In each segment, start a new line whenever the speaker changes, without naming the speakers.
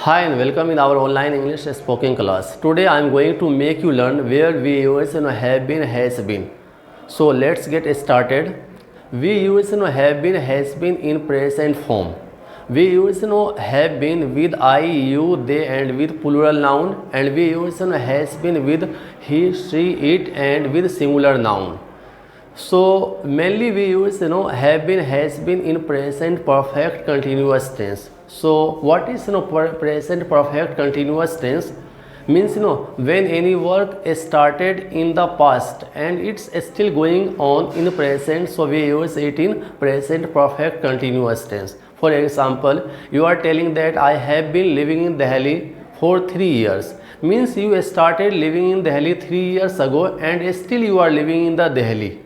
Hi and welcome in our online English spoken class. Today I am going to make you learn where we use have been, has been. So let's get started. We use have been, has been in present form. We use have been with I, you, they and with plural noun, and we use has been with he, she, it and with singular noun. So mainly we use have been, has been in present perfect continuous tense. So what is present perfect continuous tense? Means when any work is started in the past and it's still going on in the present, so we use it in present perfect continuous tense. For example, you are telling that I have been living in Delhi for 3 years. Means you started living in Delhi 3 years ago and still you are living in the Delhi.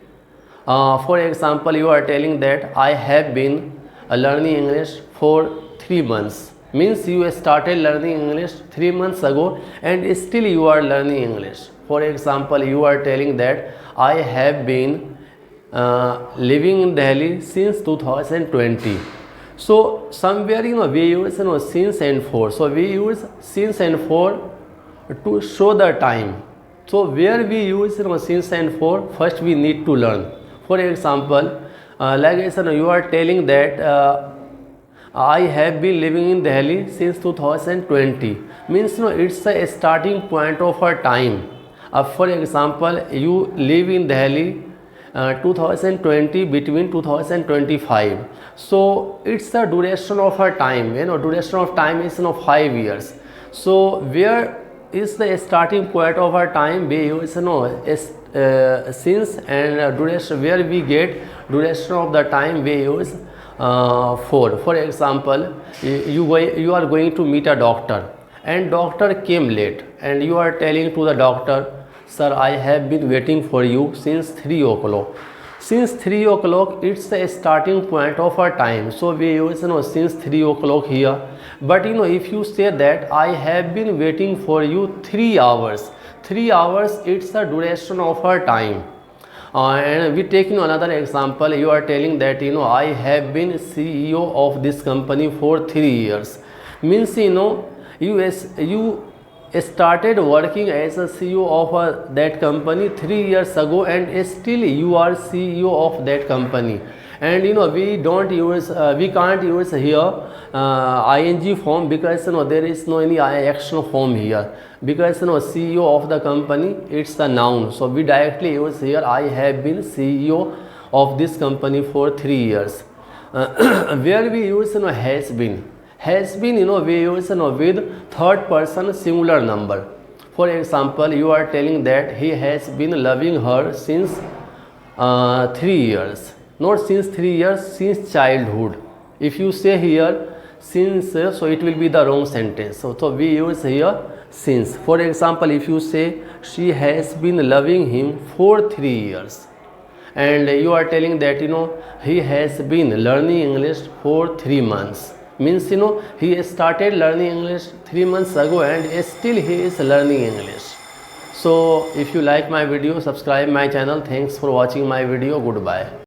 For example, you are telling that I have been learning English for 3 months. Means you started learning English 3 months ago and still you are learning English. For example, you are telling that I have been living in Delhi since 2020. So somewhere we use since and for. So we use since and for to show the time. So where we use since and for, first we need to learn. For example, like you are telling that I have been living in Delhi since 2020. Means it's a starting point of a time. For example, you live in Delhi 2020 between 2025. So it's the duration of a time. Duration of time is 5 years. So where is the starting point of our time? We use since, and duration, where we get duration of the time we use for. For example, you are going to meet a doctor and doctor came late and you are telling to the doctor, sir, I have been waiting for you since 3 o'clock. Since 3 o'clock, it's the starting point of our time. So we use since 3 o'clock here. But if you say that I have been waiting for you 3 hours, 3 hours, it's the duration of our time. And we take another example. You are telling that I have been CEO of this company for 3 years. Means you started working as a CEO of that company 3 years ago and still you are CEO of that company. And we don't use we can't use here ing form because there is no any action form here, because CEO of the company, it's the noun. So we directly use here I have been CEO of this company for 3 years. Where we use has been. Has been we use with third person singular number. For example, you are telling that he has been loving her since 3 years. Not since 3 years, since childhood. If you say here since, so it will be the wrong sentence. So we use here since. For example, if you say she has been loving him for 3 years and you are telling that he has been learning English for 3 months. Means he started learning English 3 months ago and still he is learning English. So if you like my video, subscribe my channel. Thanks for watching my video. Goodbye.